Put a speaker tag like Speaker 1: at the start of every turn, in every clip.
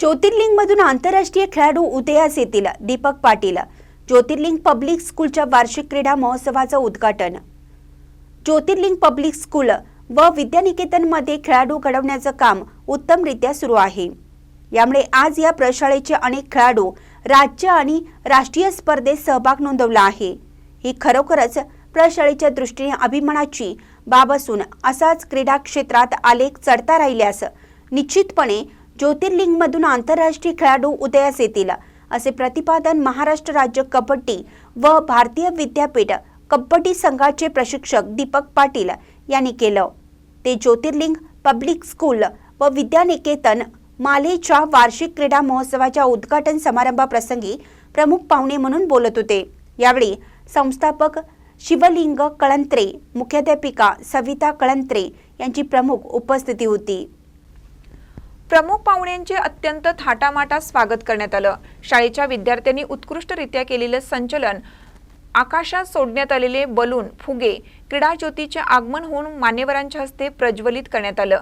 Speaker 1: ज्योतिर्लिंगमधून आंतरराष्ट्रीय खेळाडू उदयास येतील. दीपक पाटील. ज्योतिर्लिंग पब्लिक स्कूलच्या वार्षिक क्रीडा महोत्सवाचं उद्घाटन. ज्योतिर्लिंग पब्लिक स्कूल व विद्यानिकेतनमध्ये खेळाडू घडवण्याचं काम उत्तमरित्या सुरू आहे. यामुळे आज या प्रशाळेचे अनेक खेळाडू राज्य आणि राष्ट्रीय स्पर्धेत सहभाग नोंदवला आहे. ही खरोखरच प्रशाळेच्या दृष्टीने अभिमानाची बाब असून असाच क्रीडा क्षेत्रात आलेख चढता राहिल्यास निश्चितपणे ज्योतिर्लिंगमधून आंतरराष्ट्रीय खेळाडू उदयास येतील, असे प्रतिपादन महाराष्ट्र राज्य कबड्डी व भारतीय विद्यापीठ कबड्डी संघाचे प्रशिक्षक दीपक पाटील यांनी केलं. ते ज्योतिर्लिंग पब्लिक स्कूल व विद्यानिकेतन मालेच्या वार्षिक क्रीडा महोत्सवाच्या उद्घाटन समारंभाप्रसंगी प्रमुख पाहुणे म्हणून बोलत होते. यावेळी संस्थापक शिवलिंग कळंत्रे, मुख्याध्यापिका सविता कळंत्रे यांची प्रमुख उपस्थिती होती.
Speaker 2: प्रमुख पाहुण्यांचे अत्यंत थाटामाटात स्वागत करण्यात आलं. शाळेच्या विद्यार्थ्यांनी उत्कृष्टरित्या केलेले संचलन, आकाशात सोडण्यात आलेले बलून, फुगे, क्रीडा ज्योतीचे आगमन होऊन मान्यवरांच्या हस्ते प्रज्वलित करण्यात आलं.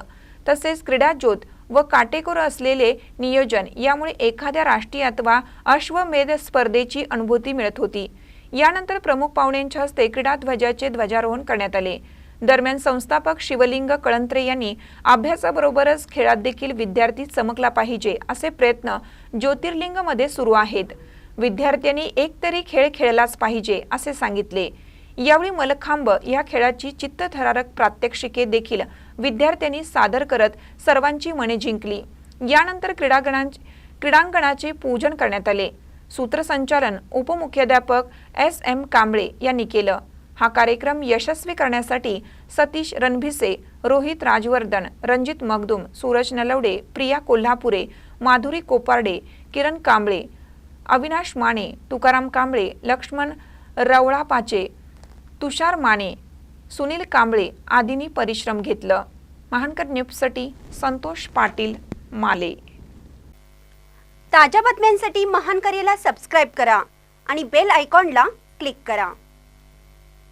Speaker 2: तसेच क्रीडा ज्योत व काटेकोर असलेले नियोजन यामुळे एखाद्या राष्ट्रीय अथवा अश्वमेध स्पर्धेची अनुभूती मिळत होती. यानंतर प्रमुख पाहुण्यांच्या हस्ते क्रीडा ध्वजाचे ध्वजारोहण करण्यात आले. दरम्यान संस्थापक शिवलिंग कळंत्रे यांनी अभ्यासाबरोबरच खेळात देखील विद्यार्थी चमकला पाहिजे असे प्रयत्न ज्योतिर्लिंगमध्ये सुरू आहेत. विद्यार्थ्यांनी एकतरी खेळ खेळलाच पाहिजे असे सांगितले. यावेळी मलखांब या खेळाची चित्तथरारक प्रात्यक्षिके देखील विद्यार्थ्यांनी सादर करत सर्वांची मने जिंकली. यानंतर क्रीडांगणाचे पूजन करण्यात आले. सूत्रसंचालन उपमुख्याध्यापक SM कांबळे यांनी केलं. हा कार्यक्रम यशस्वी करण्यासाठी सतीश रणभिसे, रोहित राजवर्धन, रणजित मगदुम, सूरज नलवडे, प्रिया कोल्हापुरे, माधुरी कोपारडे, किरण कांबळे, अविनाश माने, तुकाराम कांबळे, लक्ष्मण रवळापाचे, तुषार माने, सुनील कांबळे आदींनी परिश्रम घेतलं. महानकर न्यूजसाठी संतोष पाटील, माले.
Speaker 1: ताज्या बातम्यांसाठी महानकरेला सबस्क्राईब करा आणि बेल आयकॉनला क्लिक करा.